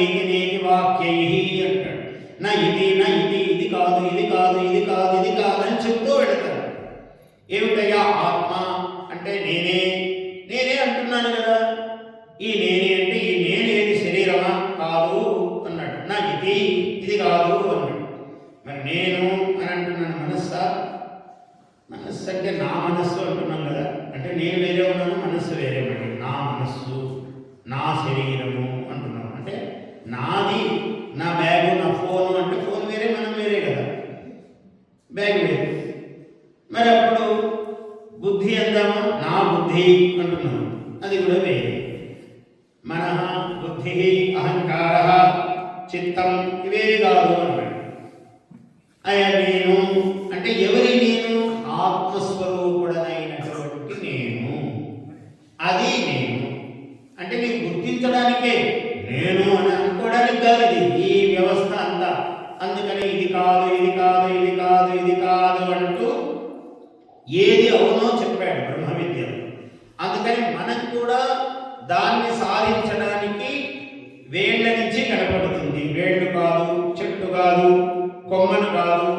నేతి నేతి వాక్యైః అంటాడు. నా ఇది ఇది కాదు ఇది కాదు ఇది కాదు ఇది కాదు అని చెప్తూ వెళతాడు. ఏమిటయ్యా ఆత్మ అంటే నేనే నేనే అంటున్నాను కదా. ఈ నేనే అంటే ఈ నేనేది శరీరమా కాదు అన్నాడు. నా ఇది కాదు అన్నాడు. మరి నేను అని అంటున్నాను మనస్సా? మనస్సు అంటే నా మనస్సు అంటున్నాం కదా. అంటే నేను వేరే ఉన్నాను, మనస్సు వేరే ఉన్నాడు. నా మనస్సు నా శరీరము అంటున్నాం. అంటే నాది నా బ్యాగు నా ఫోను అంటే ఫోన్ వేరే మనం వేరే కదా, బ్యాగ్ వేరే. మరి అప్పుడు బుద్ధి అందామా? నా బుద్ధి అంటున్నాం, అది కూడా వేరే. మనః బుద్ధి అహంకార చిత్తం ఇవేవి కాదు అన్నాడు. అయ్యా నేను అంటే ఎవరి నేను? ఆత్మస్వరూపుడనైనటువంటి నేను. అది నేను అంటే నీకు గుర్తించడానికే, నేను అని అనుకోవడానికి కాదు ఇది ఈ వ్యవస్థ అంతా. అందుకని ఇది కాదు ఇది కాదు ఇది కాదు ఇది కాదు అంటూ ఏది అవునో చెప్పాడు బ్రహ్మ విద్యలో. అందుకని మనకు కూడా దాన్ని సాధించడానికి వేళ్ల నుంచి కనపడుతుంది. వేళ్ళు కాదు, చెట్టు కాదు, కొమ్మలు కాదు,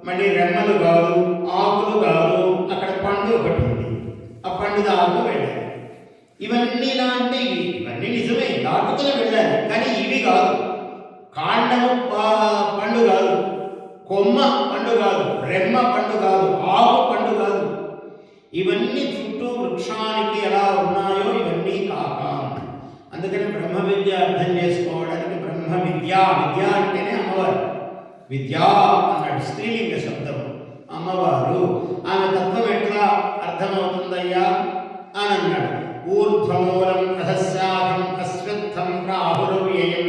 మళ్ళీ రెమ్మలు కాదు, ఆకులు కాదు, అక్కడ పండు ఒకటి ఉంది, ఆ పండు దాకా వెళ్ళాలి. ఇవన్నీ నా అంటే ఇవన్నీ నిజమే, దాటుకుని వెళ్ళాలి. కానీ ఇవి కాదు. కాండము పండు కాదు, కొమ్మ పండు కాదు, రెమ్మ పండు కాదు, ఆకు పండు కాదు. ఇవన్నీ చుట్టూ వృక్షానికి ఎలా ఉన్నాయో ఇవన్నీ కాక. అందుకని బ్రహ్మ విద్య అర్థం చేసుకోవడానికి బ్రహ్మ విద్య అంటేనే అమ్మవారు. విద్యా అన్నాడు స్త్రీలింగ శబ్దం, అమ్మవారు. ఆమె తత్వం ఎట్లా అర్థమవుతుందయ్యా అని అన్నాడు. ఊర్ధ్వమూలం అధశాఖం అశ్వత్థం ప్రాహురవ్యయం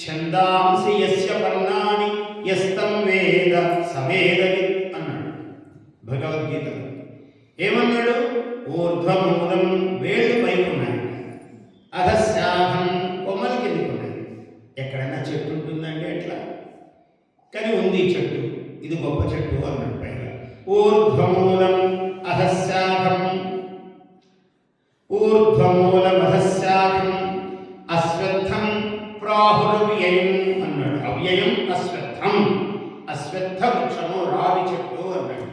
ఛందాంసి యస్య పర్ణాని యస్తం వేద సవేదవిత్ అన్నాడు భగవద్గీతలో. ఏమన్నాడు? ఊర్ధ్వమూలం వేళ్ళు పైకున్నాయి, అధశాఖం కొమ్మల కిందకున్నాయి. ఎక్కడైనా చెట్టు ఉంటుందండి ఎట్లా? కానీ ఉంది చెట్టు, ఇది గొప్ప చెట్టు అన్నాడు పైగా. ఊర్ధ్వమూలం అధశాఖం ఊర్ధ్వమూలమధశాఖం అశ్వత్థం ప్రాహురవ్యయం అన్నాడు. అవ్యయం అశ్వత్థం, అశ్వత్థ వృక్షము రావి చెట్టు అన్నాడు.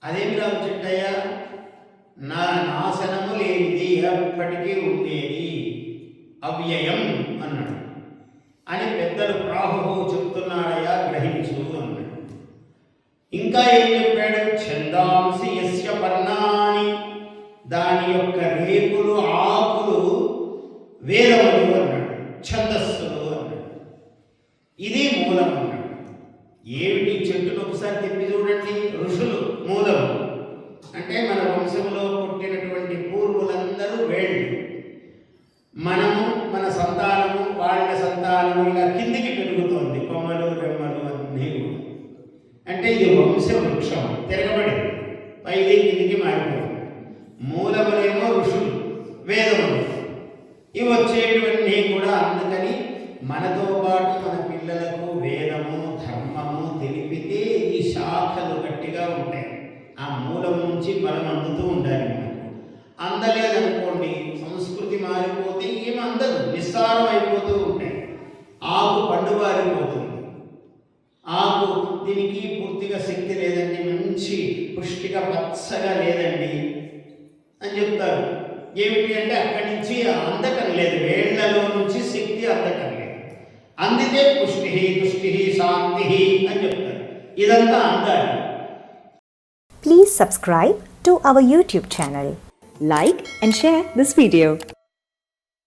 అదేమి రావి చెట్టు అయ్యా? నా నాశనము లేనిది, ఎప్పటికీ ఉండేది, అవ్యయం అన్నాడు. అని పెద్దలు ప్రాహువు చెప్తున్నాడయ్యా, గ్రహించు అన్నాడు. ఇంకా ఏం చెప్పాడు? ఛందాంసి యస్య పర్ణాని, దాని యొక్క రేకులు ఆకులు వేదములు అన్నాడు, ఛందస్సులు అన్నాడు. ఇది మూలం అన్నాడు. ఏమిటి చెట్టును ఒకసారి తిప్పి చూడండి. ఋషులు మూలము అంటే మన వంశంలో పుట్టినటువంటి పూర్వులందరూ వేళ్ళు. మనము మన సంతానము వాళ్ళ సంతానము ఇలా కిందికి పెరుగుతోంది, కొమ్మలు రెమ్మలు అన్నీ కూడా. అంటే ఇది వంశ వృక్షం తిరగబడి పైది కిందికి మారిపోతుంది. మూలములేమో ఋషులు, వేదములు, ఇవి వచ్చేటివన్నీ కూడా. అందుకని మనతో పాటు మన పిల్లలకు వేదము ధర్మము తెలిపితే ఈ శాఖలు గట్టిగా ఉంటాయి. ఆ మూలం నుంచి బలం అందుతూ ఉండాలి. మనకు అందలేదనుకోండి, సంస్కృతి మారిపోతే ఏమి అందదు, నిస్సారం అయిపోతూ ఉంటాయి. ఆకు పండుబారిపోతుంది. ఆకు దీనికి పూర్తిగా శక్తి లేదండి, మంచి పుష్టిగా పచ్చగా లేదండి అని చెప్తారు. ఏమిటి అంటే అక్కడి నుంచి అందటం లేదు, వేళ్లలో నుంచి శక్తి అందటం లేదు. అందితే పుష్టి తుష్టి శాంతి అని చెప్తారు. ఇదంతా అందాలి. Please subscribe to our YouTube channel. Like and share this video.